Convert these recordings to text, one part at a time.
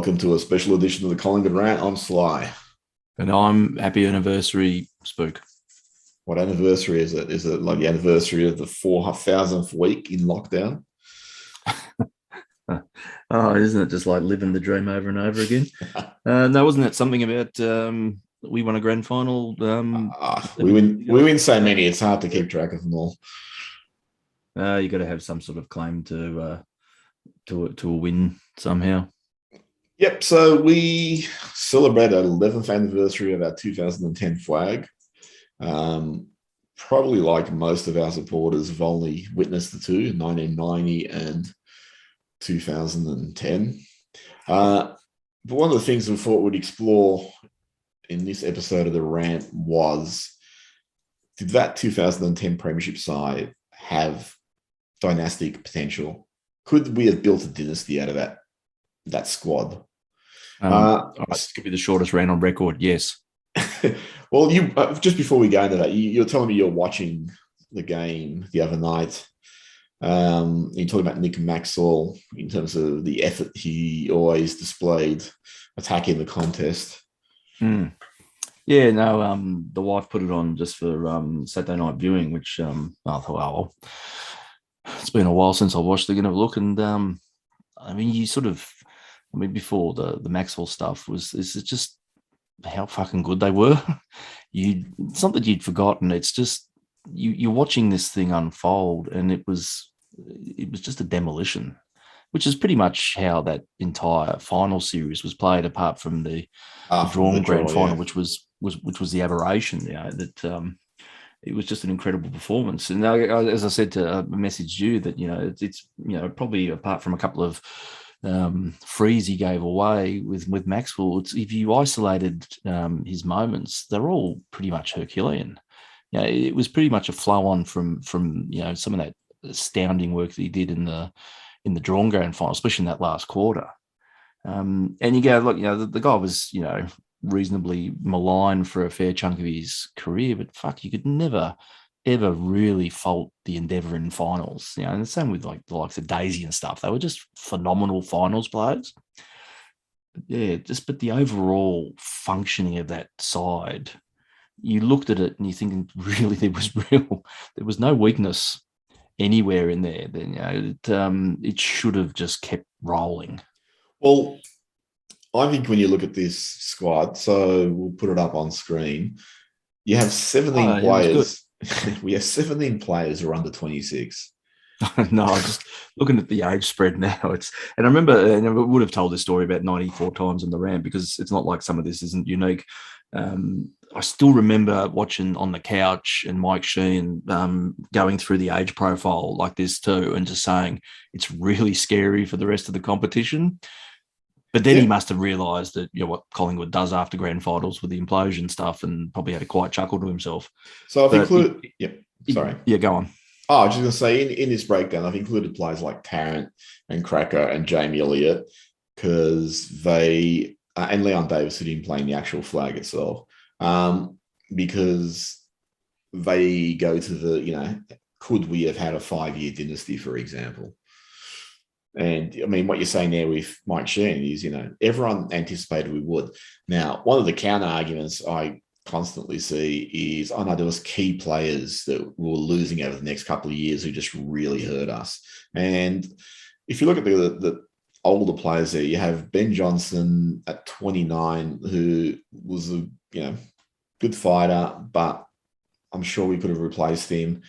Welcome to a special edition of the Collingwood Rant. I'm Sly. And I'm happy anniversary, Spook. What anniversary is it? Is it like the anniversary of the 4,000th week in lockdown? Oh, isn't it just like living the dream over and over again? No, wasn't it something about we won a grand final? We 11 win. years We ago? win so many. It's hard to keep track of them all. You got to have some sort of claim to a win somehow. Yep. So we celebrate our 11th anniversary of our 2010 flag. Probably like most of our supporters have only witnessed the two, 1990 and 2010. But one of the things we thought we'd explore in this episode of the rant was, did that 2010 premiership side have dynastic potential? Could we have built a dynasty out of that squad? This could be the shortest rant on record. Yes. Well, you just before we go into that, you're telling me you're watching the game the other night. You're talking about Nick Maxwell in terms of the effort he always displayed attacking the contest. Yeah, no, the wife put it on just for Saturday night viewing, which I thought, oh, well, it's been a while since I watched it. Going to have a look, and I mean, before the Maxwell stuff is it just how fucking good they were. It's not that you'd forgotten. It's just you're watching this thing unfold, and it was just a demolition, which is pretty much how that entire final series was played, apart from the drawn grand final, which was the aberration. That it was just an incredible performance. And as I said to message you that it's probably apart from a couple of frees he gave away with Maxwell, if you isolated his moments, they're all pretty much Herculean. It was pretty much a flow on from some of that astounding work that he did in the drawn grand final, especially in that last quarter. And you go, look, the guy was reasonably maligned for a fair chunk of his career, but fuck, you could never ever really fault the endeavour in finals. And the same with like the likes of Daisy and stuff. They were just phenomenal finals players. But the overall functioning of that side, you looked at it and you're thinking, really, there was no weakness anywhere in there. Then it should have just kept rolling. Well, I think when you look at this squad, so we'll put it up on screen. You have 17 players. We have 17 players who are under 26. No, I'm just looking at the age spread now. And I remember, and I would have told this story about 94 times on the rant, because it's not like some of this isn't unique. I still remember watching on the couch and Mike Sheehan going through the age profile like this too, and just saying it's really scary for the rest of the competition. But then he must have realised that what Collingwood does after grand finals with the implosion stuff, and probably had a quiet chuckle to himself. So I've included. Sorry. Yeah, go on. Oh, I was just going to say, in this breakdown, I've included players like Tarrant and Cracker and Jamie Elliott, because they and Leon Davis, who didn't play in the actual flag itself, because they go to the could we have had a 5-year dynasty, for example? And I mean, what you're saying there with Mike Sheehan is, everyone anticipated we would. Now, one of the counter arguments I constantly see is, there was key players that we were losing over the next couple of years who just really hurt us. And if you look at the older players there, you have Ben Johnson at 29, who was a good fighter, but I'm sure we could have replaced him.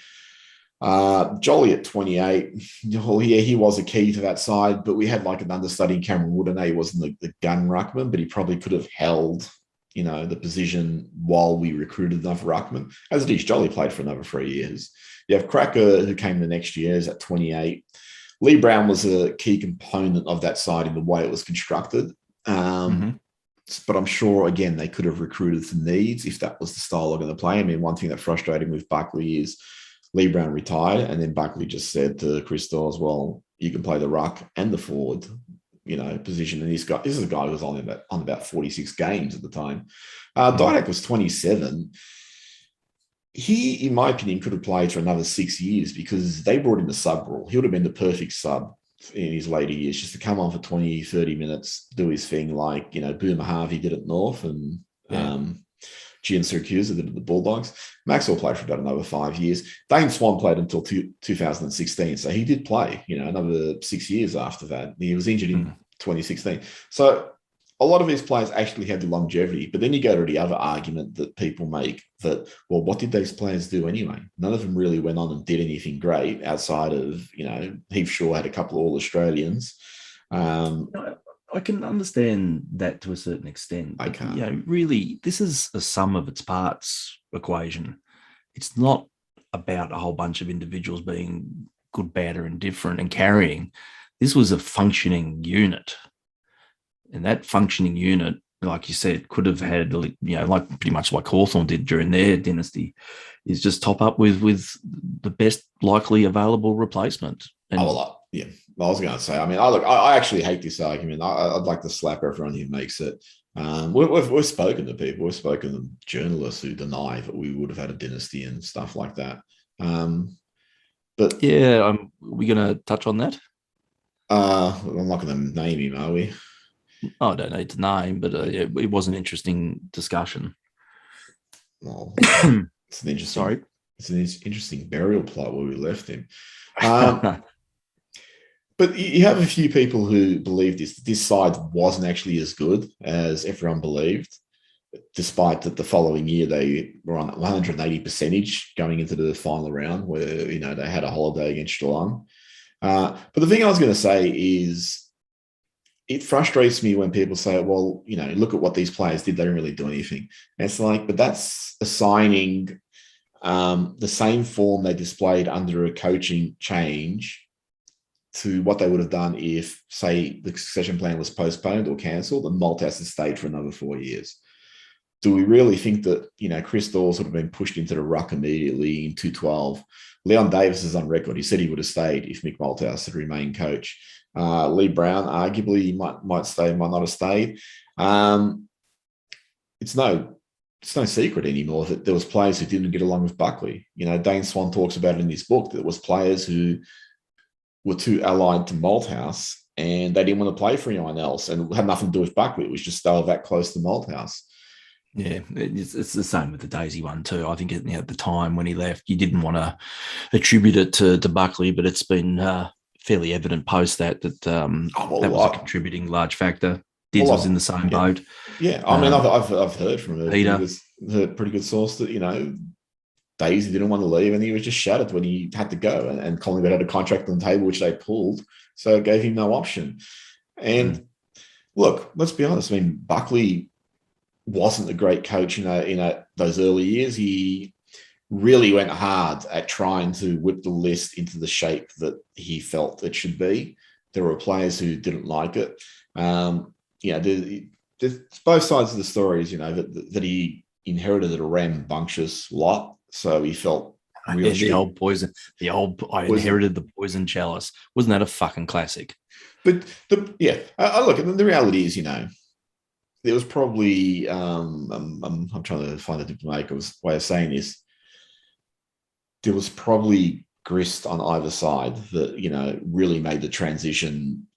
Jolly at 28, he was a key to that side, but we had like an understudy in Cameron Wood. I know he wasn't the gun ruckman, but he probably could have held, the position while we recruited enough ruckman. As it is, Jolly played for another 3 years. You have Cracker, who came the next year, is at 28. Lee Brown was a key component of that side in the way it was constructed. But I'm sure, again, they could have recruited for needs if that was the style they're going to play. I mean, one thing that frustrated me with Buckley is Lee Brown retired, and then Buckley just said to Chris Dawes, well, you can play the ruck and the forward, position. And this is a guy who was on about 46 games at the time. Didak was 27. He, in my opinion, could have played for another 6 years, because they brought in the sub rule. He would have been the perfect sub. in his later years, just to come on for 20, 30 minutes, do his thing like, Boomer Harvey did at North and Gian Syracuse did at the Bulldogs. Maxwell played for about another 5 years. Dane Swan played until 2016. So he did play, another 6 years after that. He was injured in 2016. So a lot of these players actually had the longevity. But then you go to the other argument that people make that, well, what did these players do anyway? None of them really went on and did anything great outside of, Heath Shaw had a couple of All-Australians. I can understand that to a certain extent. I can't. Really, this is a sum of its parts equation. It's not about a whole bunch of individuals being good, bad, or indifferent and carrying. This was a functioning unit. And that functioning unit, like you said, could have had, like pretty much like Hawthorn did during their dynasty, is just top up with the best likely available replacement. And yeah, I was going to say, I actually hate this argument. I'd like to slap everyone who makes it. We've spoken to people. We've spoken to journalists who deny that we would have had a dynasty and stuff like that. But yeah, are we going to touch on that? I'm not going to name him, are we? I don't need to name, but it was an interesting discussion. Well, it's an interesting burial plot where we left him. But you have a few people who believe this side wasn't actually as good as everyone believed, despite that the following year they were on 180 percentage going into the final round where, they had a holiday against Geelong. But the thing I was going to say is it frustrates me when people say, well, look at what these players did. They didn't really do anything. And it's like, but that's assigning the same form they displayed under a coaching change to what they would have done if, say, the succession plan was postponed or cancelled and Malthouse had stayed for another 4 years. Do we really think that, Chris Dawes would have been pushed into the ruck immediately in 2012? Leon Davis is on record. He said he would have stayed if Mick Malthouse had remained coach. Lee Brown, arguably, he might stay, might not have stayed. It's no secret anymore that there was players who didn't get along with Buckley. Dane Swan talks about it in his book that there was players who were too allied to Malthouse and they didn't want to play for anyone else and had nothing to do with Buckley. It was just they were that close to Malthouse. Yeah, it's the same with the Daisy one too. I think at the time when he left, you didn't want to attribute it to Buckley, but it's been fairly evident post that that was a contributing large factor. Diz was in the same boat. Yeah, I've heard from Peter, a pretty good source that Daisy didn't want to leave and he was just shattered when he had to go. And Collingwood had a contract on the table which they pulled, so it gave him no option. And look, let's be honest. Buckley wasn't a great coach in those early years. He really went hard at trying to whip the list into the shape that he felt it should be. There were players who didn't like it. There's both sides of the stories, that he inherited a rambunctious lot. So he felt really the old poison. I inherited the poison chalice. Wasn't that a fucking classic? But look, the reality is, there was probably, I'm trying to find a diplomatic way of saying this. There was probably grist on either side that, really made the transition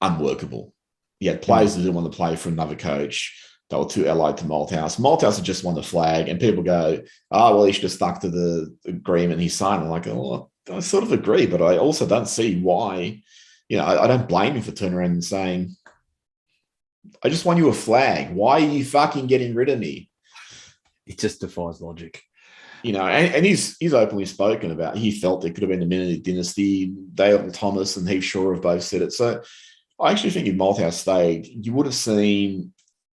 unworkable. You had players that didn't want to play for another coach. They were too allied to Malthouse. Malthouse had just won the flag, and people go, he should have stuck to the agreement he signed. I'm like, I sort of agree, but I also don't see why. I don't blame him for turning around and saying, I just won you a flag. Why are you fucking getting rid of me? It just defies logic. And he's openly spoken about he felt it could have been a mini dynasty. Dale Thomas and Heath Shaw have both said it. So I actually think if Malthouse stayed, you would have seen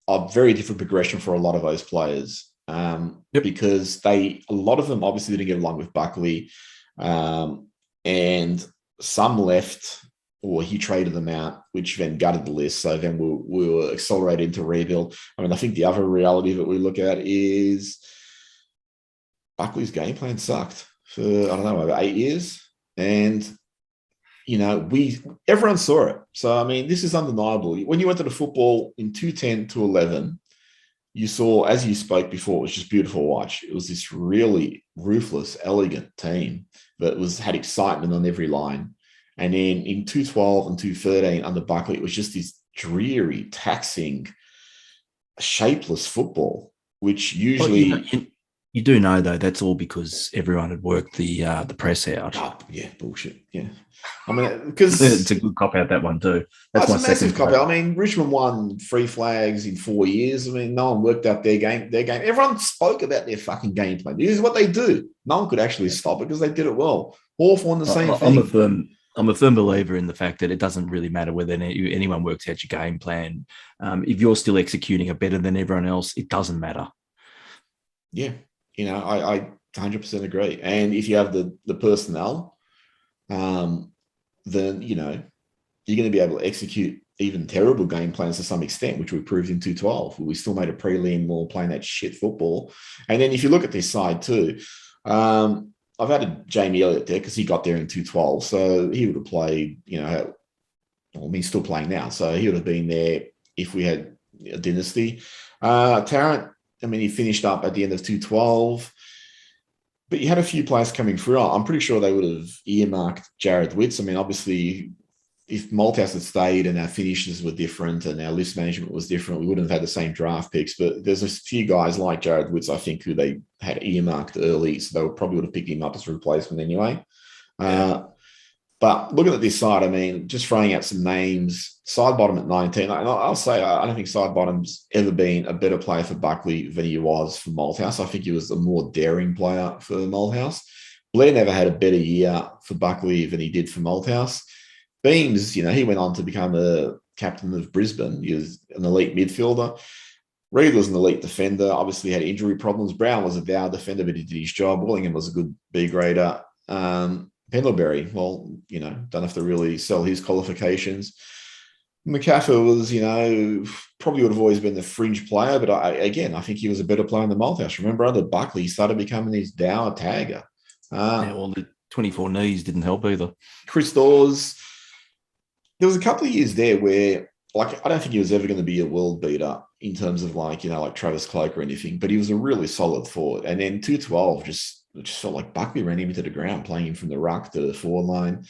a very different progression for a lot of those players because a lot of them obviously didn't get along with Buckley, and some left or he traded them out, which then gutted the list. So then we were accelerated into rebuild. I think the other reality that we look at is Buckley's game plan sucked for, over 8 years. And, everyone saw it. So, this is undeniable. When you went to the football in 2010 to 11, you saw, as you spoke before, it was just beautiful to watch. It was this really ruthless, elegant team that had excitement on every line. And then in 212 and 213 under Buckley, it was just this dreary, taxing, shapeless football, which Well, usually. you do know though that's all because everyone had worked the press out. Oh, yeah, bullshit. Yeah. I mean, It's because a good cop out, that one too. oh, That's it's my a massive second cop out. favourite. I mean, Richmond won 3 flags in 4 years. I mean, no one worked out their game. Everyone spoke about their fucking game plan. This is what they do. No one could actually stop it because they did it well. Hawthorn, the same I'm a thing. firm I'm a firm believer in the fact that it doesn't really matter whether anyone works out your game plan. If you're still executing it better than everyone else, it doesn't matter. Yeah. I 100% agree. And if you have the personnel, then, you're going to be able to execute even terrible game plans to some extent, which we proved in 212. We still made a prelim while playing that shit football. And then if you look at this side too, I've added Jamie Elliott there because he got there in 212. So he would have played, he's still playing now. So he would have been there if we had a dynasty. Tarrant, I mean, he finished up at the end of 212. But you had a few players coming through. I'm pretty sure they would have earmarked Jared Witts. I mean, obviously, if Malthouse had stayed and our finishes were different and our list management was different, we wouldn't have had the same draft picks. But there's a few guys like Jared Witts, I think, who they had earmarked early, so they probably would have picked him up as a replacement anyway. Yeah. But looking at this side, I mean, just throwing out some names, Sidebottom at 19. I'll say I don't think Sidebottom's ever been a better player for Buckley than he was for Malthouse. I think he was a more daring player for Malthouse. Blair never had a better year for Buckley than he did for Malthouse. Beams, he went on to become a captain of Brisbane. He was an elite midfielder. Reid was an elite defender, obviously had injury problems. Brown was a dour defender, but he did his job. Willingham was a good B grader. Pendlebury, well, don't have to really sell his qualifications. McCaffrey was, probably would have always been the fringe player, but I think he was a better player than Malthouse. Remember, under Buckley, he started becoming his dour tagger. Well, the 24 knees didn't help either. Chris Dawes, there was a couple of years there where, I don't think he was ever going to be a world beater in terms of like Travis Cloke or anything, but he was a really solid forward. And then 212 just felt like Buckley ran him into the ground, playing him from the ruck to the forward line.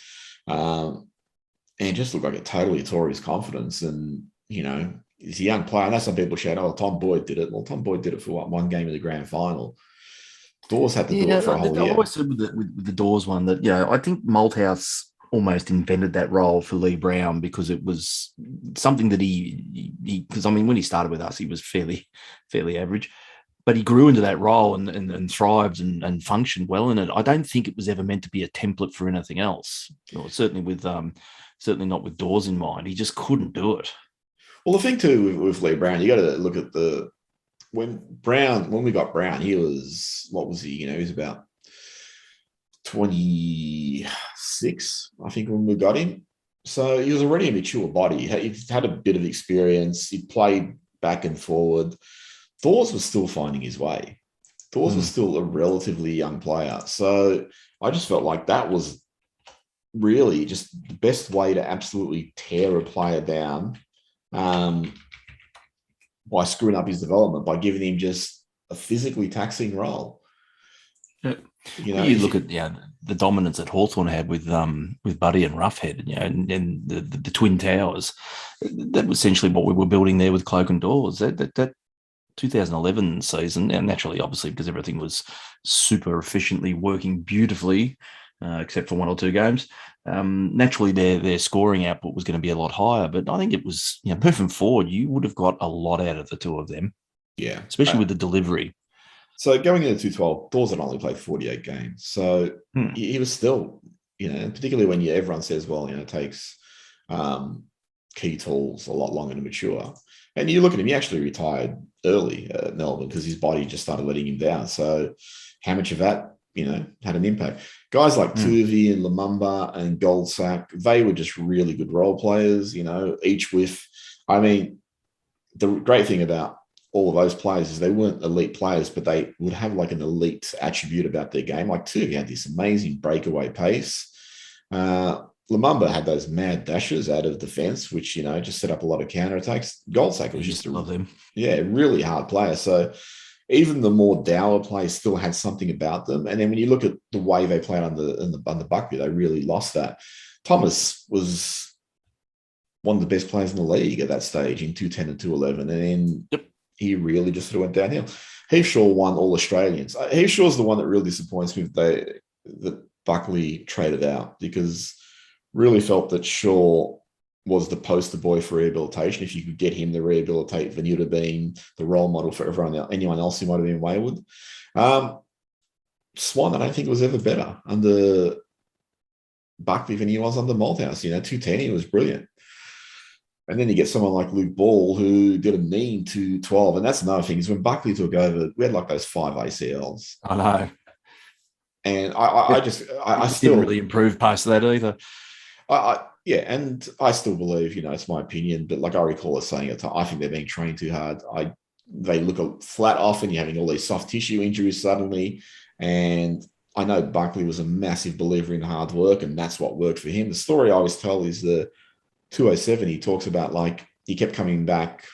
And just looked like it totally tore his confidence. And, he's a young player. I know some people shout, oh, Tom Boyd did it. Well, Tom Boyd did it for one game of the grand final. Dawes had to do it for a whole year. I always said with the Dawes one that, I think Malthouse almost invented that role for Lee Brown because it was something that he because I mean when he started with us he was fairly average, but he grew into that role and thrived and functioned well in it. I don't think it was ever meant to be a template for anything else. Certainly not with Dawes in mind. He just couldn't do it. Well, the thing too with Lee Brown, you got to look at when we got Brown, he was, what was he? He was about 26, I think, when we got him. So he was already a mature body. He had a bit of experience. He played back and forward. Dawes was still finding his way. Dawes was still a relatively young player. So I just felt like that was really just the best way to absolutely tear a player down by screwing up his development, by giving him just a physically taxing role. You look at the dominance that Hawthorn had with Buddy and Roughhead, and the Twin Towers. That was essentially what we were building there with Cloak and Dawes. That 2011 season, and naturally, obviously, because everything was super efficiently working beautifully, except for one or two games. Naturally, their scoring output was going to be a lot higher. But I think it was, moving forward, you would have got a lot out of the two of them. Yeah, especially with the delivery. So going into 212, Dawes had only played 48 games. So he was still, particularly when everyone says, well, it takes key tools a lot longer to mature. And you look at him, he actually retired early at Melbourne because his body just started letting him down. So how much of that, had an impact? Guys like Tuvey and Lumumba and Goldsack, they were just really good role players, each with, the great thing about all of those players is they weren't elite players, but they would have like an elite attribute about their game. Like Tuvey had this amazing breakaway pace. Lumumba had those mad dashes out of defense, which, just set up a lot of counterattacks. Goldsack was just really hard player. So even the more dour players still had something about them. And then when you look at the way they played under Buckley, they really lost that. Thomas was one of the best players in the league at that stage in 210 and 211. And then he really just sort of went downhill. Heath Shaw won All Australians. Heath Shaw's the one that really disappoints me that Buckley traded out, because really felt that Shaw was the poster boy for rehabilitation. If you could get him to rehabilitate, then you'd have been the role model for anyone else who might have been wayward. Swan, I don't think it was ever better under Buckley than he was under Malthouse. 210, he was brilliant. And then you get someone like Luke Ball, who did a mean 212. And that's another thing, is when Buckley took over, we had like those 5 ACLs. I know. And I still didn't really improve past that either. And I still believe, it's my opinion, but like I recall us saying at the time, I think they're being trained too hard. They look flat off, and you're having all these soft tissue injuries suddenly. And I know Buckley was a massive believer in hard work, and that's what worked for him. The story I always tell is the 207, he talks about like he kept coming back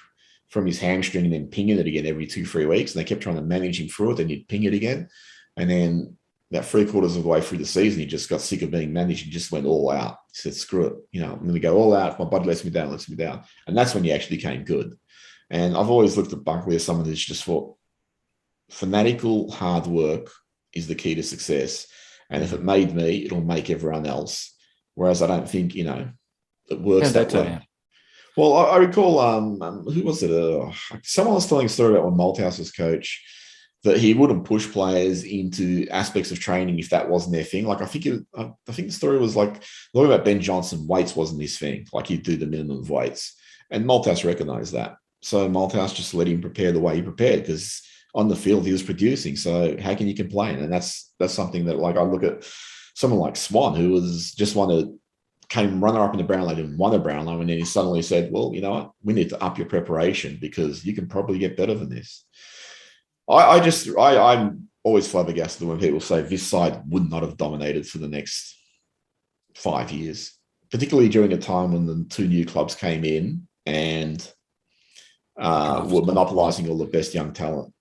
from his hamstring and then pinging it again every 2-3 weeks. And they kept trying to manage him through it. Then he'd ping it again. And then about 3/4 of the way through the season, he just got sick of being managed and just went all out. He said, screw it. I'm going to go all out. My body lets me down. And that's when he actually became good. And I've always looked at Buckley as someone who's just thought fanatical hard work is the key to success. And if it made me, it'll make everyone else. Whereas I don't think, it works that way. Well, I recall, who was it? Someone was telling a story about when Malthouse was coach, that he wouldn't push players into aspects of training if that wasn't their thing. Like I think the story was like, talking about Ben Johnson, weights wasn't his thing. Like he'd do the minimum of weights, and Malthouse recognised that. So Malthouse just let him prepare the way he prepared, because on the field he was producing. So how can you complain? And that's something that, like, I look at someone like Swan, who was just came runner-up in the Brownlow and won a Brownlow, and then he suddenly said, well, you know what, we need to up your preparation because you can probably get better than this. I'm always flabbergasted when people say this side would not have dominated for the next 5 years, particularly during a time when the 2 new clubs came in and were monopolising all the best young talent.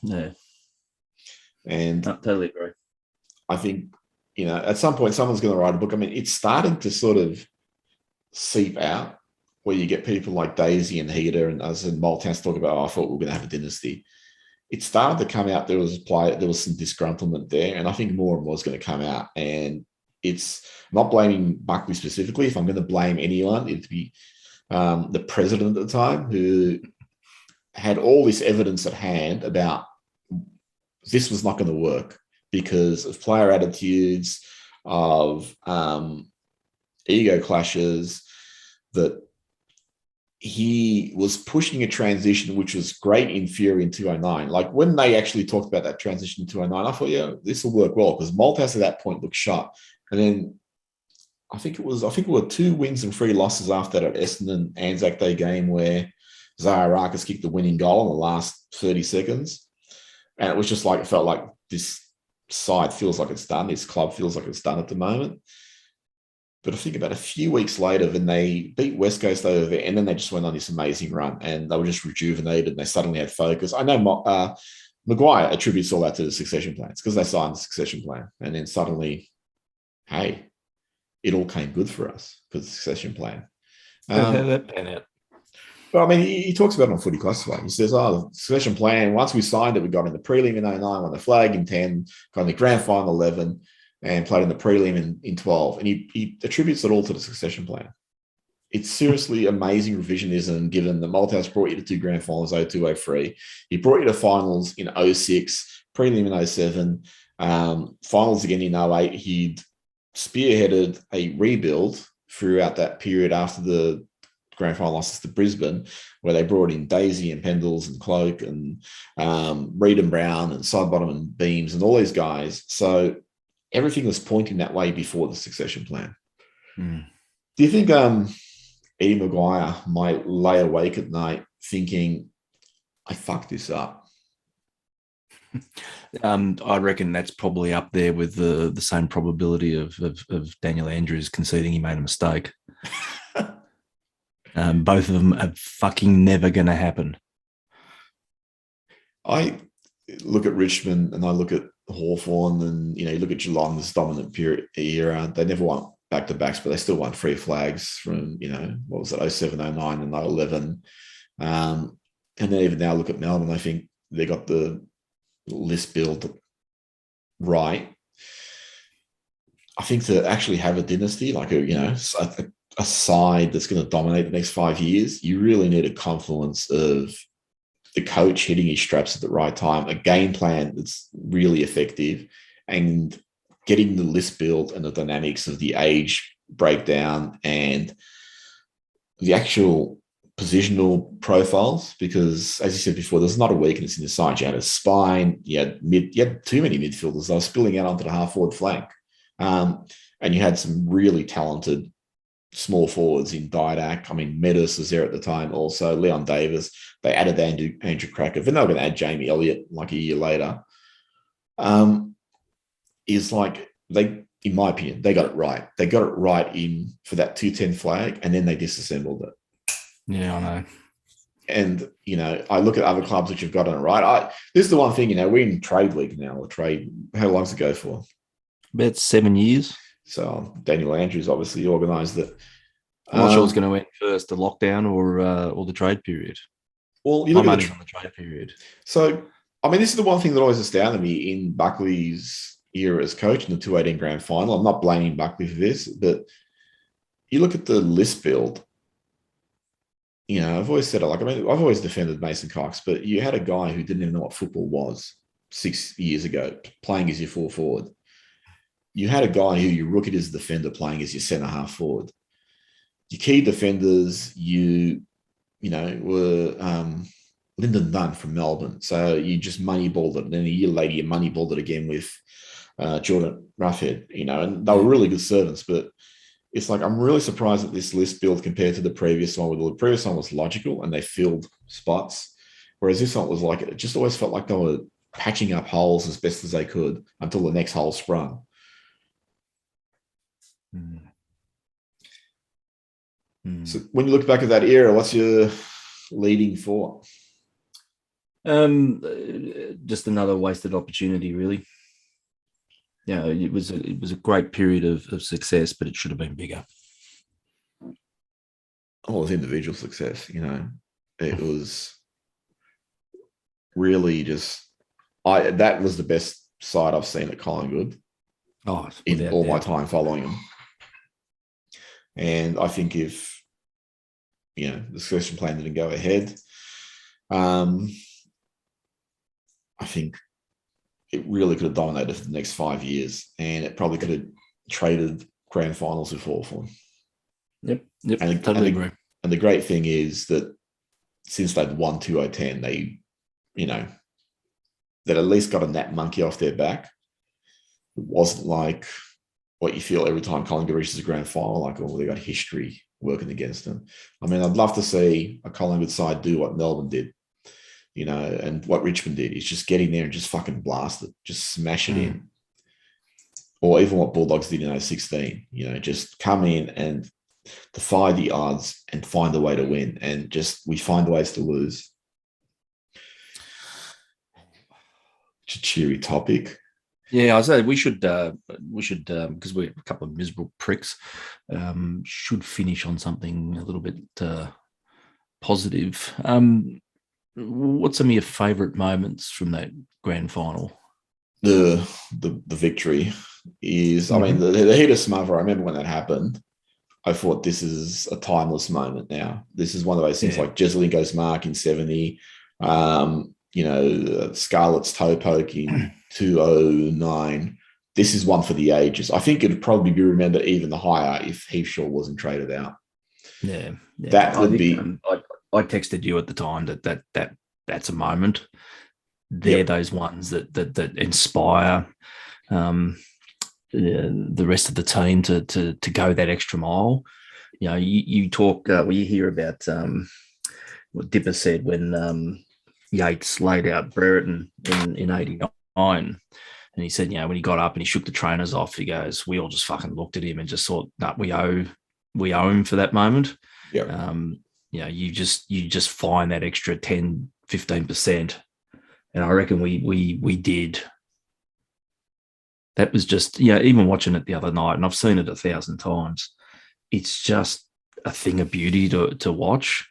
Yeah. And totally agree. I think, at some point someone's going to write a book. I mean, it's starting to sort of seep out where you get people like Daisy and Heater and us and Malthouse talk about, I thought we were going to have a dynasty. It started to come out. There was some disgruntlement there, and I think more and more is going to come out. And it's not blaming Buckley specifically. If I'm going to blame anyone, it'd be the president at the time, who had all this evidence at hand about this was not going to work because of player attitudes, of ego clashes, that he was pushing a transition which was great in theory in 209. Like when they actually talked about that transition in 209, I thought, yeah, this will work well, because Malthouse at that point looked sharp. And then I think it were 2 wins and 3 losses after that Essendon Anzac Day game where Zaharakis kicked the winning goal in the last 30 seconds. And it was just like, it felt like this side feels like it's done. This club feels like it's done at the moment. But I think about a few weeks later, then they beat West Coast over there, and then they just went on this amazing run, and they were just rejuvenated, and they suddenly had focus. I know Maguire attributes all that to the succession plans, because they signed the succession plan, and then suddenly, hey, it all came good for us because the succession plan. That pan out. But I mean, he talks about it on Footy Classified. He says, the succession plan, once we signed it, we got in the prelim in 09, won the flag in 10, got in the grand final 11, and played in the prelim in 12. And he attributes it all to the succession plan. It's seriously amazing revisionism, given that Malthouse brought you to 2 grand finals, 02, 03. He brought you to finals in 06, prelim in 07, finals again in 08. He'd spearheaded a rebuild throughout that period after the grand final losses to Brisbane, where they brought in Daisy and Pendles and Cloak and Reid and Brown and Sidebottom and Beams and all these guys. So everything was pointing that way before the succession plan. Do you think Eddie Maguire might lay awake at night thinking, I fucked this up? I reckon that's probably up there with the same probability of Daniel Andrews conceding he made a mistake. Both of them are fucking never going to happen. I look at Richmond and I look at Hawthorn, and you look at Geelong's dominant period era. They never won back-to-backs, but they still won 3 flags from, what was it, 07, 09 and 11. And then even now look at Melbourne, I think they got the list build right. I think to actually have a dynasty, like a side that's going to dominate the next 5 years, you really need a confluence of the coach hitting his straps at the right time, a game plan that's really effective, and getting the list built and the dynamics of the age breakdown and the actual positional profiles. Because, as you said before, there's not a weakness in the side. You had a spine, you had too many midfielders. They were spilling out onto the half-forward flank. And you had some really talented small forwards in Didac. I mean, Metis was there at the time also, Leon Davis. They added Andrew Cracker. Then they were going to add Jamie Elliott like a year later. Is like in my opinion, they got it right. They got it right in for that 210 flag, and then they disassembled it. Yeah, I know. And, I look at other clubs which have gotten it right. This is the one thing, we're in trade league now, or trade. How long's it go for? About 7 years. So Daniel Andrews obviously organised it. I'm not sure what's going to end first, the lockdown or the trade period. Well, you look at the on the trade period. So, I mean, this is the one thing that always astounded me in Buckley's era as coach in the 218 grand final. I'm not blaming Buckley for this, but you look at the list build. I've always said it. I've always defended Mason Cox, but you had a guy who didn't even know what football was 6 years ago, playing as your full forward. You had a guy who you rookied as a defender playing as your centre half forward. Your key defenders, were Lyndon Dunn from Melbourne. So you just moneyballed it. And then a year later, you moneyballed it again with Jordan Roughhead, and they were really good servants. But it's like, I'm really surprised at this list build compared to the previous one. The previous one was logical and they filled spots. Whereas this one was like, it just always felt like they were patching up holes as best as they could until the next hole sprung. So when you look back at that era, what's your leading thought? Just another wasted opportunity, really. It was a great period of success, but it should have been bigger. Oh, it was individual success. It was really just that was the best side I've seen at Collingwood. In all my time following them. And I think if, the succession plan didn't go ahead, I think it really could have dominated for the next 5 years, and it probably could have traded grand finals with Hawthorn. Yep, totally agree. And the great thing is that since they'd won 2010, they, that at least got a Nat Monkey off their back. It wasn't like what you feel every time Collingwood reaches a grand final, like, they got history working against them. I mean, I'd love to see a Collingwood side do what Melbourne did, and what Richmond did, is just get in there and just fucking blast it, just smash it in. Or even what Bulldogs did in 16, just come in and defy the odds and find a way to win. And we find ways to lose. It's a cheery topic. Yeah, I say we should because we're a couple of miserable pricks, should finish on something a little bit positive. What's some of your favourite moments from that grand final? The victory is, I mean, the heat of smother. I remember when that happened. I thought, this is a timeless moment now. This is one of those things like Jesselinko's mark in 70, Scarlett's toe poke in 2009. This is one for the ages. I think it'd probably be remembered even higher if Heath Shaw wasn't traded out. Yeah. That would be. I texted you at the time that's a moment. They're those ones that inspire the rest of the team to go that extra mile. You talk, you hear about what Dipper said when Yates laid out Brereton in 89. And he said, when he got up and he shook the trainers off, he goes, we all just fucking looked at him and just thought, nah, we owe him for that moment. Yeah. You just find that extra 10, 15%. And I reckon we did that was just, even watching it the other night, and I've seen it 1,000 times, it's just a thing of beauty to watch.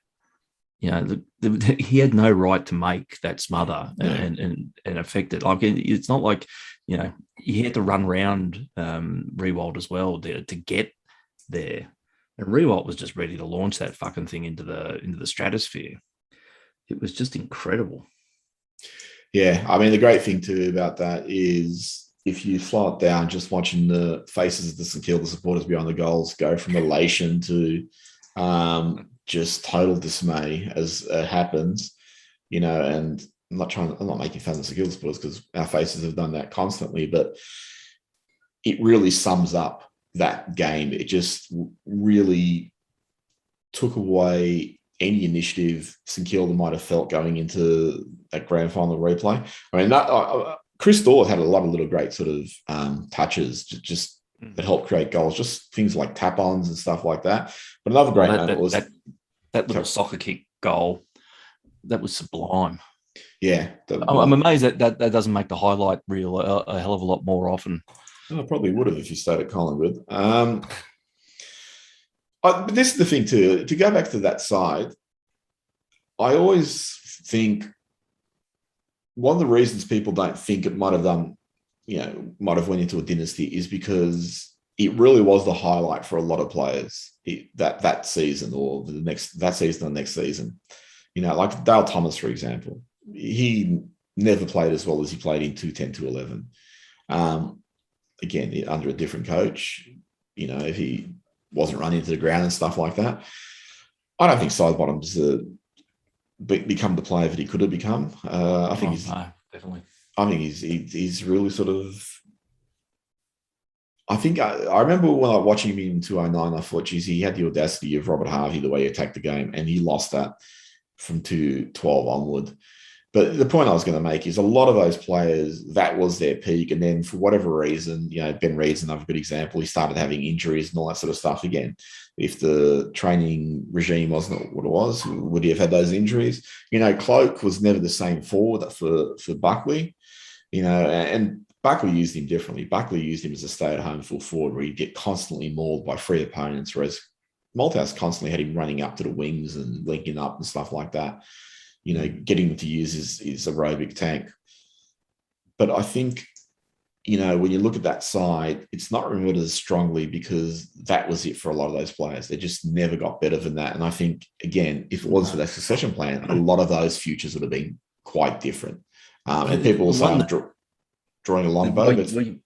He had no right to make that smother and affect it. Like, it's not like, he had to run around Riewoldt as well to get there. And Riewoldt was just ready to launch that fucking thing into the stratosphere. It was just incredible. Yeah, I mean, the great thing too about that is if you slow it down, just watching the faces of the St Kilda supporters behind the goals go from elation to just total dismay as it happens, and I'm not making fun of the St Kilda supporters because our faces have done that constantly, but it really sums up that game. It just really took away any initiative St Kilda might have felt going into that grand final replay. I mean, Chris Dorr had a lot of little great sort of touches just that helped create goals, just things like tap-ons and stuff like that. But another great moment was that little soccer kick goal. That was sublime. Yeah. I'm amazed that doesn't make the highlight reel a hell of a lot more often. I probably would have if you stayed at Collingwood. But this is the thing too. To go back to that side, I always think one of the reasons people don't think it might have done, might have went into a dynasty is because it really was the highlight for a lot of players that season or that season or next season. Like Dale Thomas, for example, he never played as well as he played in 2010-11. Again, under a different coach, if he wasn't running into the ground and stuff like that. I don't think Sidebottom's become the player that he could have become. I think definitely. I think he's really sort of. I think I remember when I was watching him in 2009, I thought, geez, he had the audacity of Robert Harvey, the way he attacked the game, and he lost that from 2012 onward. But the point I was going to make is a lot of those players, that was their peak. And then for whatever reason, Ben Reed's another good example. He started having injuries and all that sort of stuff again. If the training regime wasn't what it was, would he have had those injuries? Cloak was never the same forward for Buckley, and Buckley used him differently. Buckley used him as a stay-at-home full forward where he'd get constantly mauled by free opponents, whereas Malthouse constantly had him running up to the wings and linking up and stuff like that. Getting him to use his aerobic tank. But I think, when you look at that side, it's not remembered as strongly because that was it for a lot of those players. They just never got better than that. And I think, again, if it wasn't for that succession plan, a lot of those futures would have been quite different. And people will say I'm drawing a long bow. You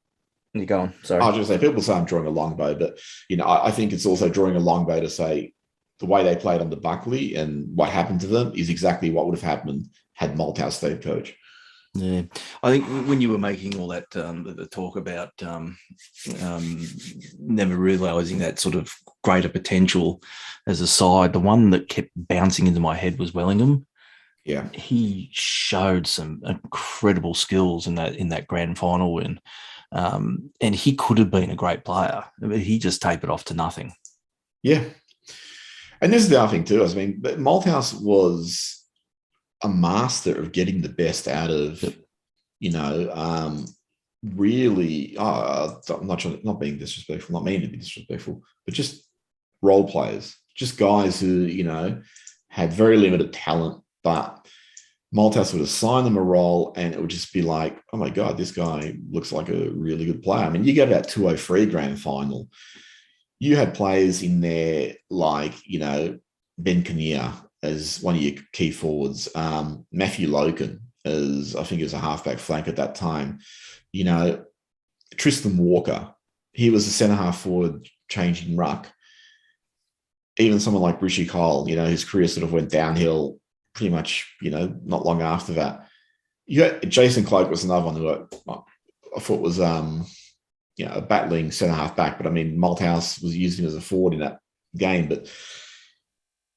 go on. Sorry. I was just say people say I'm drawing a long bow, but I think it's also drawing a long bow to say the way they played under Buckley and what happened to them is exactly what would have happened had Malthouse stayed coach. Yeah, I think when you were making all that the talk about never realising that sort of greater potential as a side, the one that kept bouncing into my head was Wellingham. Yeah, he showed some incredible skills in that grand final win, and he could have been a great player. I mean, he just tapered off to nothing. Yeah. And this is the other thing too. I mean, Malthouse was a master of getting the best out of, really. I'm not being disrespectful, not meaning to be disrespectful, but just role players, just guys who had very limited talent, but Malthouse would assign them a role, and it would just be like, oh my god, this guy looks like a really good player. I mean, you go to that 2003 grand final. You had players in there like, Ben Kinnear as one of your key forwards, Matthew Loken as, I think he was a halfback flank at that time, Tristan Walker, he was a centre-half forward changing ruck. Even someone like Rishi Cole, his career sort of went downhill pretty much, not long after that. Jason Cloak was another one who I thought was a battling centre-half back, but I mean, Malthouse was using him as a forward in that game. But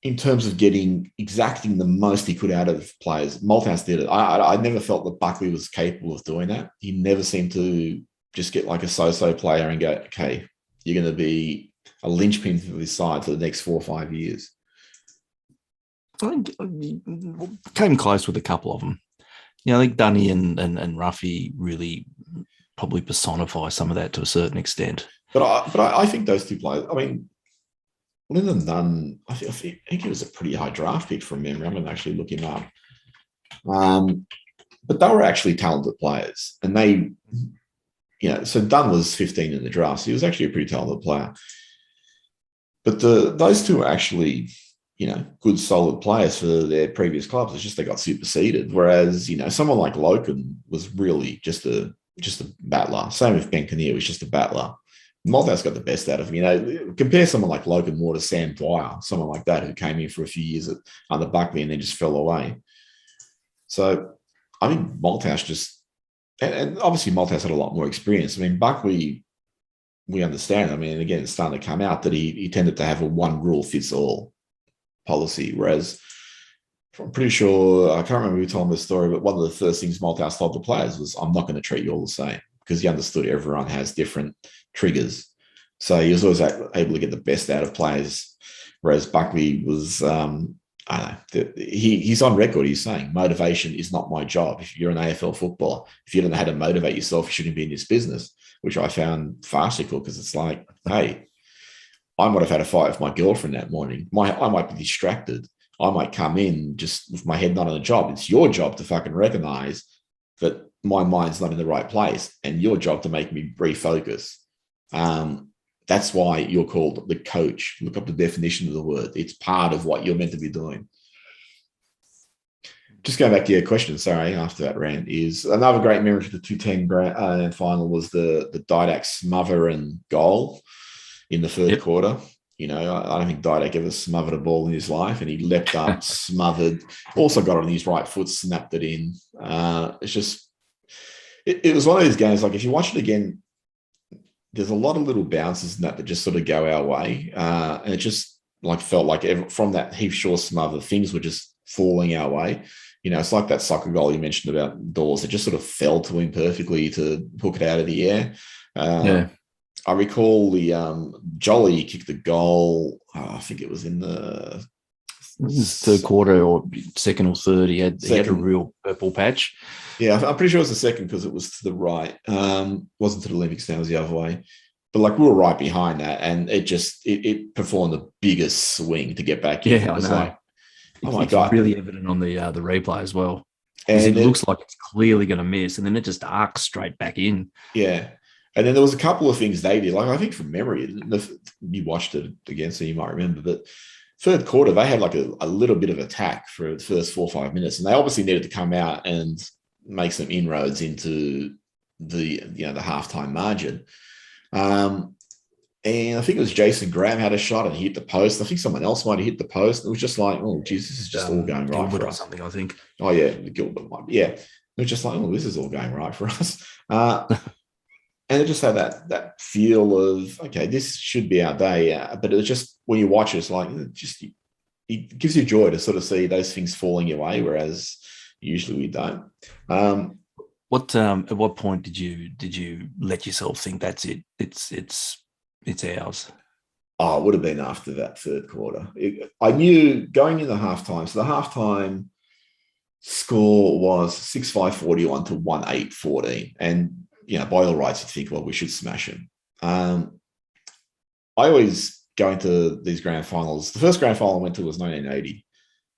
in terms of exacting the most he could out of players, Malthouse did it. I never felt that Buckley was capable of doing that. He never seemed to just get like a so-so player and go, okay, you're going to be a linchpin for this side for the next 4 or 5 years. I think came close with a couple of them. I think Dunny and Ruffy really probably personify some of that to a certain extent. But I think those two players. I mean, Lyndon Dunn. I think he was a pretty high draft pick from memory. I'm going to actually look him up. But they were actually talented players, and they, so Dunn was 15 in the draft. So he was actually a pretty talented player. But those two were actually, good, solid players for their previous clubs. It's just they got superseded. Whereas, someone like Loken was really just a battler. Same with Ben Kinnear, was just a battler. Malthouse got the best out of him. Compare someone like Logan Moore to Sam Dwyer, someone like that who came in for a few years under Buckley and then just fell away. So I think Malthouse just, and obviously Malthouse had a lot more experience. I mean, Buckley, we understand. I mean, again, it's starting to come out that he tended to have a one rule fits all policy, whereas I'm pretty sure, I can't remember who told me the story, but one of the first things Malthouse told the players was, I'm not going to treat you all the same, because he understood everyone has different triggers. So he was always able to get the best out of players, whereas Buckley was, I don't know, he's on record, he's saying, motivation is not my job. If you're an AFL footballer, if you don't know how to motivate yourself, you shouldn't be in this business, which I found farcical, because it's like, hey, I might have had a fight with my girlfriend that morning. I might be distracted. I might come in just with my head not on the job. It's your job to fucking recognize that my mind's not in the right place, and your job to make me refocus. That's why you're called the coach. Look up the definition of the word. It's part of what you're meant to be doing. Just going back to your question, sorry, after that rant, is another great memory for the 210 grand final was the Didac smother and goal in the third quarter. I don't think Didac ever smothered a ball in his life, and he leapt up, smothered, also got on his right foot, snapped it in. It's just, it was one of those games, like if you watch it again, there's a lot of little bounces in that just sort of go our way. And it just felt like from that Heath Shaw smother, things were just falling our way. It's like that soccer goal you mentioned about Dawes. It just sort of fell to him perfectly to hook it out of the air. I recall the Jolly kicked the goal. I think it was in the third quarter or second or third. He had a real purple patch. Yeah, I'm pretty sure it was the second, because it was to the right. Wasn't to the Olympic stand, it was the other way. But we were right behind that, and it performed the biggest swing to get back in. Yeah, it was like, oh my God. It's really evident on the replay as well. And it looks like it's clearly going to miss, and then it just arcs straight back in. Yeah. And then there was a couple of things they did. I think from memory, you watched it again, so you might remember, but third quarter, they had a little bit of attack for the first 4 or 5 minutes, and they obviously needed to come out and make some inroads into the halftime margin. And I think it was Jason Graham had a shot and he hit the post. I think someone else might have hit the post. It was just like, oh, geez, this is just all going right for us. Something, I think. Oh, yeah, Gilbert might be. Yeah. It was just like, oh, this is all going right for us. And it just had that feel of, okay, this should be our day. But it was just, when you watch it, it's like, it gives you joy to sort of see those things falling your way, whereas usually we don't. At what point did you let yourself think that's it? It's ours? Oh, it would have been after that third quarter. I knew going into halftime. So the halftime score was 6-5-41 to 1-8-14. And, by all rights, you'd think, well, we should smash him. I always go into these grand finals. The first grand final I went to was 1980,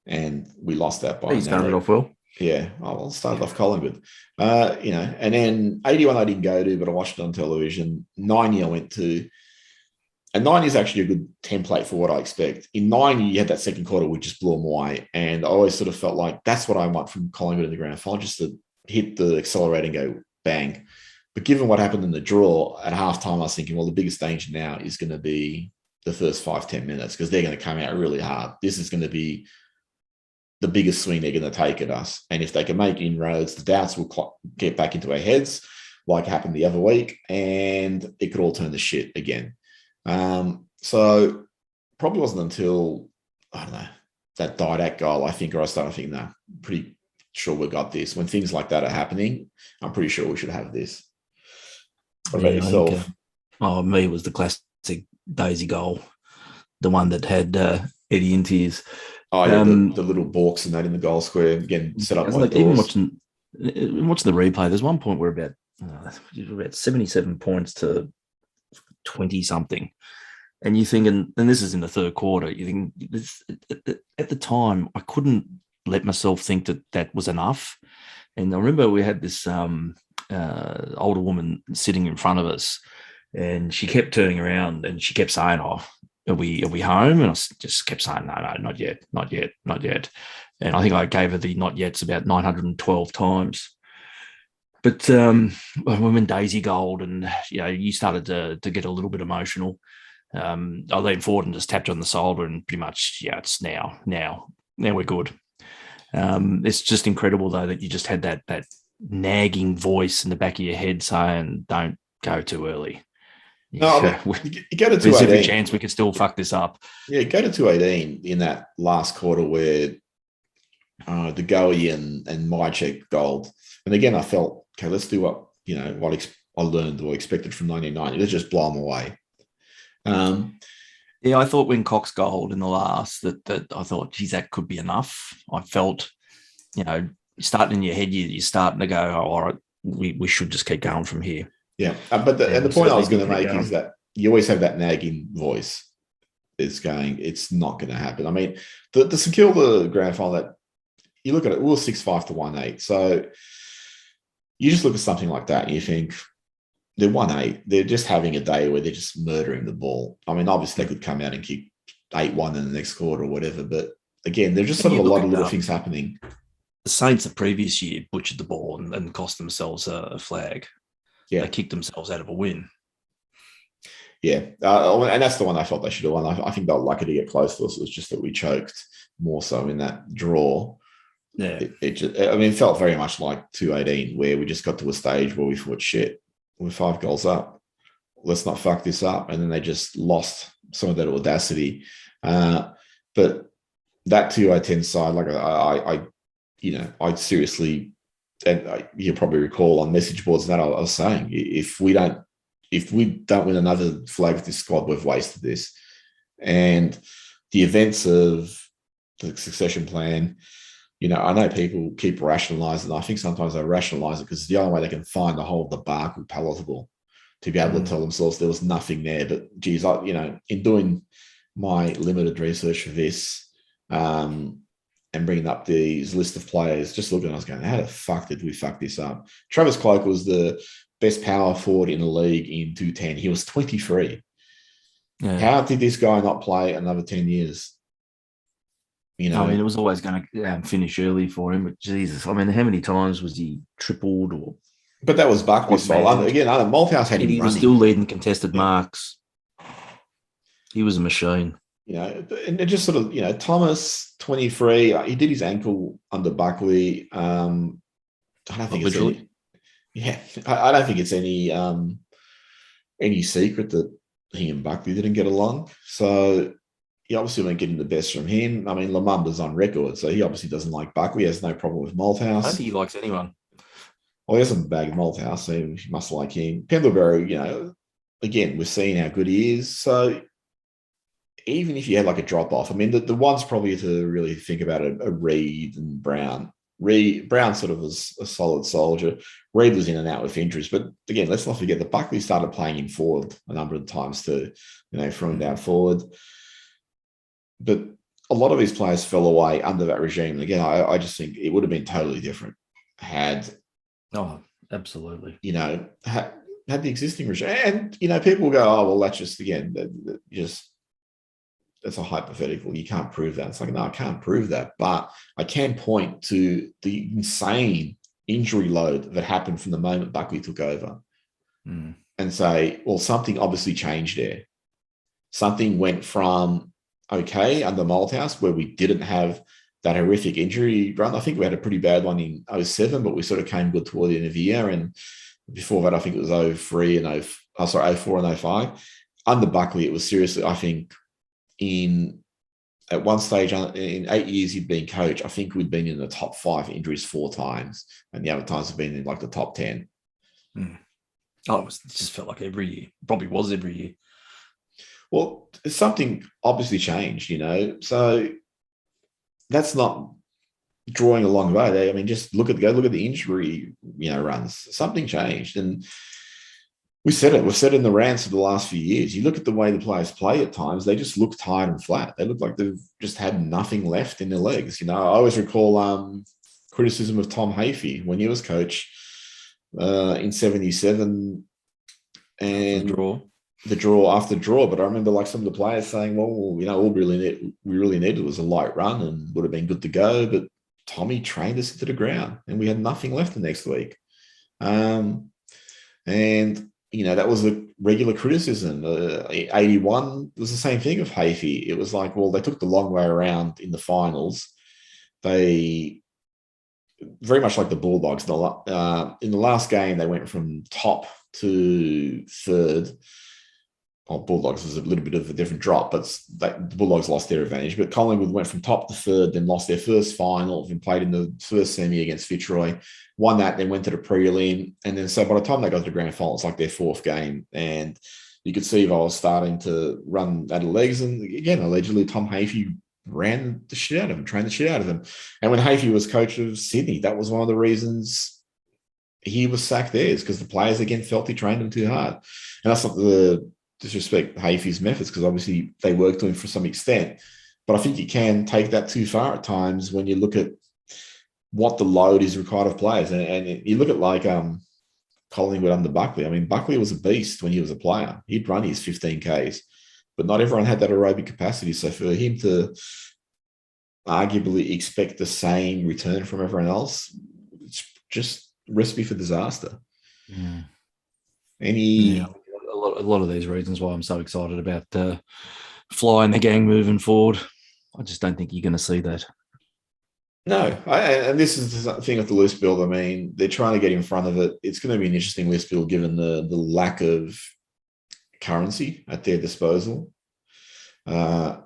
and we lost that by. He started off well. Yeah, I started off Collingwood. And then 81 I didn't go to, but I watched it on television. 90 I went to. And 90 is actually a good template for what I expect. In 90, you had that second quarter, which just blew them away. And I always sort of felt like that's what I want from Collingwood in the grand final, just to hit the accelerator and go bang. But given what happened in the draw at halftime, I was thinking, well, the biggest danger now is going to be the first 5-10 minutes, because they're going to come out really hard. This is going to be the biggest swing they're going to take at us. And if they can make inroads, the doubts will get back into our heads, like happened the other week, and it could all turn to shit again. So probably wasn't until, I don't know, that Didac goal, I think, or I started thinking, no, pretty sure we got this. When things like that are happening, I'm pretty sure we should have this. What about yourself? Me, it was the classic Daisy goal, the one that had Eddie in tears. Oh, yeah, the little balks and that in the goal square, again, set up like even watching the replay, there's one point where about about 77 points to 20 something. And you're thinking, and this is in the third quarter, you think at the time, I couldn't let myself think that was enough. And I remember we had this older woman sitting in front of us, and she kept turning around and she kept saying, "Oh, are we home?" And I just kept saying, "No, not yet, not yet, not yet." And I think I gave her the not yet's about 912 times. But when Daisy Gold and you started to get a little bit emotional, I leaned forward and just tapped her on the shoulder and pretty much, it's now we're good. It's just incredible though that you just had that nagging voice in the back of your head saying, "Don't go too early." No, I mean, you go to 218. There's every chance we could still fuck this up. Yeah, go to 218 in that last quarter where De Goey and Mychek Gold. And again, I felt, okay, let's do what I learned or expected from 1990. Let's just blow them away. I thought when Cox Gold in the last that I thought, geez, that could be enough. I felt, starting in your head, you're starting to go, oh, all right, we should just keep going from here. Yeah, but the point I was going to make is that you always have that nagging voice. It's not going to happen. I mean, the secure the grand final, that you look at it, we were 6-5 to 1-8. So you just look at something like that and you think, they're 1-8. They're just having a day where they're just murdering the ball. I mean, obviously they could come out and kick 8-1 in the next quarter or whatever. But again, there's just sort of a lot of little things happening. The Saints the previous year butchered the ball and cost themselves a flag. Yeah. They kicked themselves out of a win. Yeah. And that's the one I thought they should have won. I think they were lucky to get close to us. It was just that we choked more so in that draw. Yeah. It felt very much like 218, where we just got to a stage where we thought, shit, we're 5 goals up. Let's not fuck this up. And then they just lost some of that audacity. But that 2-10 side, like I seriously, and you probably recall on message boards that I was saying, if we don't win another flag with this squad, we've wasted this. And the events of the succession plan, I know people keep rationalizing. I think sometimes they rationalize it because it's the only way they can find the whole debacle palatable, to be able to tell themselves there was nothing there. But geez, in doing my limited research for this and bringing up these list of players, just looking, I was going, how the fuck did we fuck this up? Travis Cloke was the best power forward in the league in 210. He was 23. Yeah. How did this guy not play another 10 years? I mean, it was always going to finish early for him, but Jesus, I mean, how many times was he tripled or? But that was Buckley's fault. Again, Malthouse had him running. He was still leading contested marks. He was a machine. And it just sort of, Thomas, 23, he did his ankle under Buckley. I don't think it's I don't think it's any secret that he and Buckley didn't get along. So he obviously weren't getting the best from him. I mean, Lumumba's on record, so he obviously doesn't like Buckley. He has no problem with Malthouse. I don't think he likes anyone. Well, he hasn't bagged Malthouse, so he must like him. Pendlebury, again, we're seeing how good he is. So even if you had like a drop-off, I mean, the ones probably to really think about it are Reid and Brown. Brown sort of was a solid soldier. Reid was in and out with injuries. But again, let's not forget that Buckley started playing him forward a number of times too, from him down forward. But a lot of these players fell away under that regime. Again, I just think it would have been totally different had. Oh, absolutely. Had the existing regime. And, people go, oh, well, that's just, again, that's a hypothetical. You can't prove that. It's like, no, I can't prove that. But I can point to the insane injury load that happened from the moment Buckley took over and say, well, something obviously changed there. Something went from okay under Malthouse, where we didn't have that horrific injury run. I think we had a pretty bad one in 07, but we sort of came good toward the end of the year. And before that, I think it was 04 and 05. Under Buckley, it was seriously, I think, at one stage in 8 years he'd been coach, I think we'd been in the top 5 injuries 4 times, and the other times have been in like the top 10. Oh, it just felt like every year. Probably was every year. Well, something obviously changed, So that's not drawing a long way. I mean, just look at the injury, runs. Something changed, and we said it. We've said it in the rants of the last few years. You look at the way the players play at times; they just look tired and flat. They look like they've just had nothing left in their legs. I always recall criticism of Tom Hafey when he was coach in '77, and the draw after draw. But I remember like some of the players saying, "Well, all we really needed was a light run and would have been good to go." But Tommy trained us into the ground, and we had nothing left the next week. And that was a regular criticism. 81 was the same thing of Hafey. It was like, well, they took the long way around in the finals. They very much like the Bulldogs. In the last game, they went from top to third. Well, Bulldogs was a little bit of a different drop, but the Bulldogs lost their advantage. But Collingwood went from top to third, then lost their first final, then played in the first semi against Fitzroy, won that, then went to the prelim. And then so by the time they got to the grand final, it's like their fourth game. And you could see if I was starting to run out of legs. And again, allegedly, Tom Hafey ran the shit out of him, trained the shit out of him. And when Hafey was coach of Sydney, that was one of the reasons he was sacked there, is because the players, again, felt he trained them too hard. And that's not the disrespect Hafey's methods, because obviously they worked to him for some extent. But I think you can take that too far at times when you look at what the load is required of players. And you look at like Collingwood under Buckley. I mean, Buckley was a beast when he was a player. He'd run his 15Ks, but not everyone had that aerobic capacity. So for him to arguably expect the same return from everyone else, it's just recipe for disaster. Yeah. A lot of these reasons why I'm so excited about flying the gang moving forward. I just don't think you're going to see that. No, and this is the thing with the list build. I mean, they're trying to get in front of it. It's going to be an interesting list build given the lack of currency at their disposal. But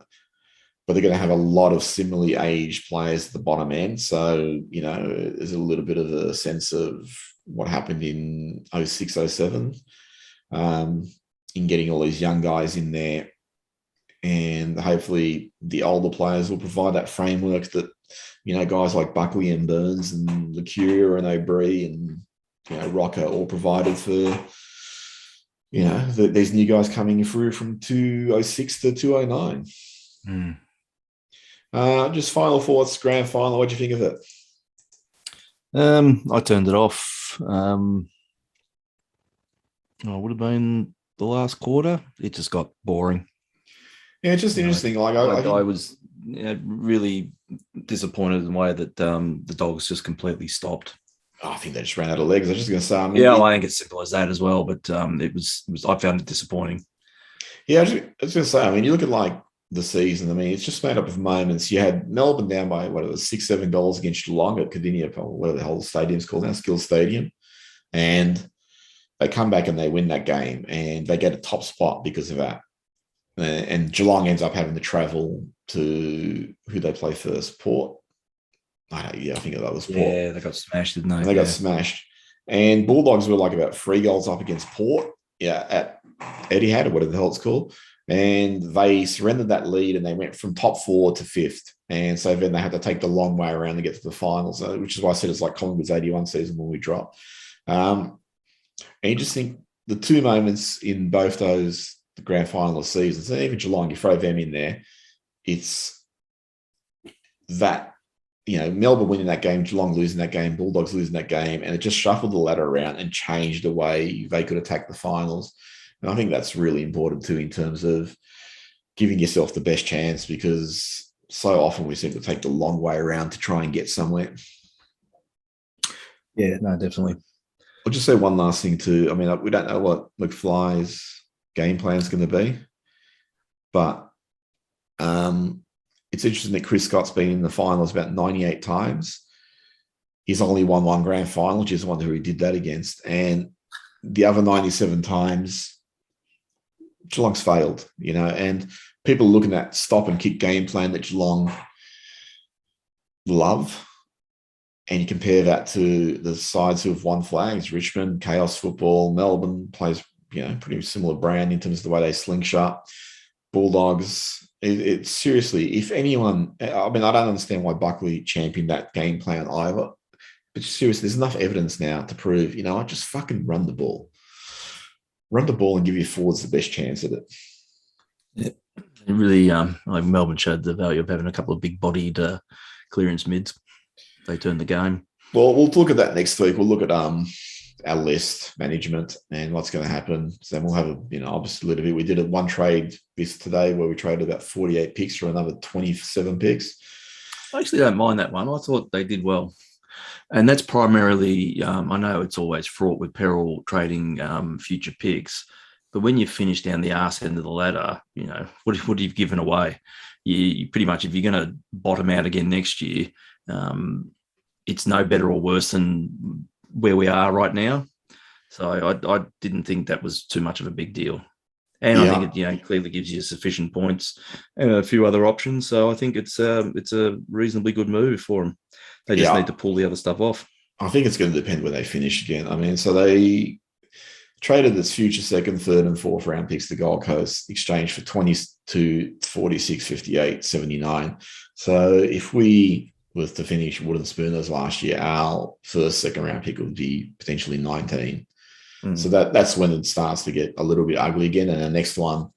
they're going to have a lot of similarly aged players at the bottom end. So, there's a little bit of a sense of what happened in 06, 07. In getting all these young guys in there, and hopefully the older players will provide that framework that guys like Buckley and Burns and Licuria and O'Brien and Rocker all provided for these new guys coming through from 206 to 209. Just final thoughts, grand final. What do you think of it? I turned it off. It would have been the last quarter. It just got boring. Yeah, it's just interesting. I was really disappointed in the way that the Dogs just completely stopped. I think they just ran out of legs. I was just going to say. I think it's simple as that as well. But it was. I found it disappointing. Yeah, I was going to say. I mean, you look at like the season. I mean, it's just made up of moments. You had Melbourne down by 6-7 goals against Geelong at Cardinia, whatever the whole stadium's called now, Skills Stadium, and they come back and they win that game, and they get a top spot because of that. And Geelong ends up having to travel to who they play first, Port. I think that was Port. Yeah, they got smashed, didn't they? They got smashed. And Bulldogs were like about 3 goals up against Port, at Etihad or whatever the hell it's called. And they surrendered that lead and they went from top 4 to 5th. And so then they had to take the long way around to get to the finals, which is why I said it's like Collingwood's 81 season when we dropped. And you just think the two moments in both those grand final seasons, and even Geelong, you throw them in there, it's that, Melbourne winning that game, Geelong losing that game, Bulldogs losing that game, and it just shuffled the ladder around and changed the way they could attack the finals. And I think that's really important too in terms of giving yourself the best chance, because so often we seem to take the long way around to try and get somewhere. Yeah, no, definitely. I'll just say one last thing too. I mean, we don't know what McFly's game plan is going to be, but it's interesting that Chris Scott's been in the finals about 98 times. He's only won one grand final, which is the one who he did that against, and the other 97 times Geelong's failed, and people looking at stop and kick game plan that Geelong love, and you compare that to the sides who have won flags, Richmond, Chaos Football, Melbourne plays, pretty similar brand in terms of the way they slingshot. Bulldogs, It's seriously, if anyone, I mean, I don't understand why Buckley championed that game plan either. But seriously, there's enough evidence now to prove, I just fucking run the ball. Run the ball and give your forwards the best chance at it. Yeah. It really, like Melbourne showed the value of having a couple of big-bodied clearance mids. They turned the game. Well, we'll look at that next week. We'll look at our list management and what's going to happen. So then we'll have obviously a little bit. We did one trade this today where we traded about 48 picks for another 27 picks. I actually don't mind that one. I thought they did well. And that's primarily, I know it's always fraught with peril trading future picks, but when you finish down the arse end of the ladder, what have you given away? You pretty much, if you're going to bottom out again next year, it's no better or worse than where we are right now. So I didn't think that was too much of a big deal. And I think it clearly gives you sufficient points and a few other options. So I think it's a reasonably good move for them. They just need to pull the other stuff off. I think it's going to depend where they finish again. I mean, so they traded its future second, third, and fourth round picks to Gold Coast, exchanged for 22, 46, 58, 79. So if we was to finish Wooden Spooners last year, our first, second round pick would be potentially 19. So that's when it starts to get a little bit ugly again. And the next one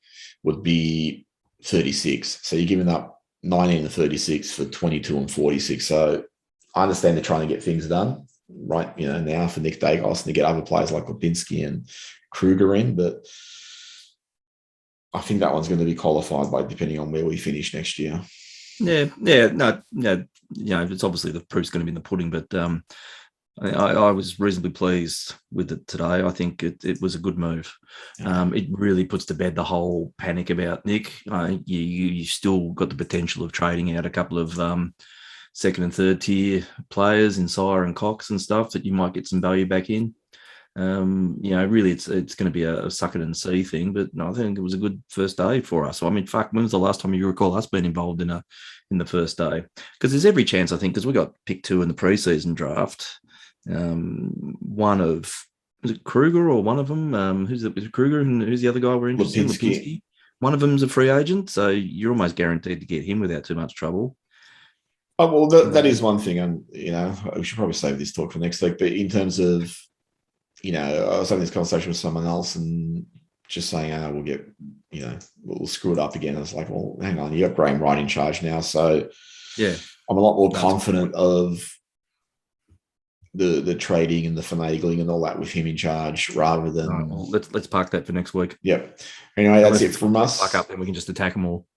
would be 36. So you're giving up 19 and 36 for 22 and 46. So I understand they're trying to get things done right, now for Nick Dacos and to get other players like Lipinski and Kruger in. But I think that one's going to be qualified by depending on where we finish next year. Yeah. No, it's obviously the proof's going to be in the pudding, but I was reasonably pleased with it today. I think it was a good move. It really puts to bed the whole panic about Nick. You still got the potential of trading out a couple of second and third tier players in Sire and Cox and stuff that you might get some value back in. Really it's going to be a suck it and see thing, but no, I think it was a good first day for us. So, I mean, when was the last time you recall us being involved in the first day? Because there's every chance, I think, because we got pick 2 in the preseason draft. Was it Kruger or one of them? Who's it? Was it Kruger and who's the other guy we're interested in? Lipinski. One of them's a free agent, so you're almost guaranteed to get him without too much trouble. Oh, well, that is one thing, and we should probably save this talk for next week. But in terms of, I was having this conversation with someone else and just saying, we'll get, we'll screw it up again. I was like, well, hang on, you got Graham Wright in charge now, so yeah, I'm a lot more confident of the trading and the finagling and all that with him in charge rather than. Right, well, let's park that for next week. Yep. Anyway, that's it from us. Fuck up, then we can just attack them all.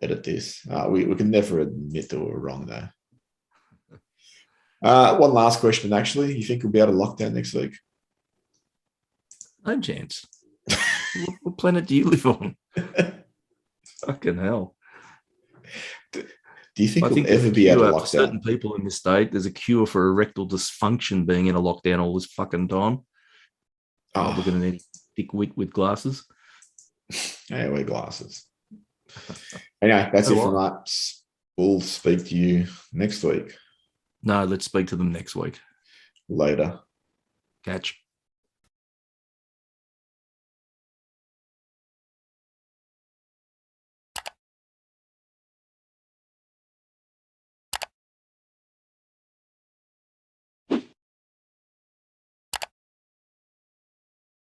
Edit this. We can never admit that we're wrong, though. One last question, actually. You think we'll be able to lock down next week? No chance. What planet do you live on? Fucking hell. Do you think we'll ever be able to lock down? Certain people in this state, there's a cure for erectile dysfunction being in a lockdown all this fucking time. Not looking at any dick wit with glasses. Yeah, wear glasses. Anyway, that's it from us. We'll speak to you next week. No, let's speak to them next week. Later. Catch.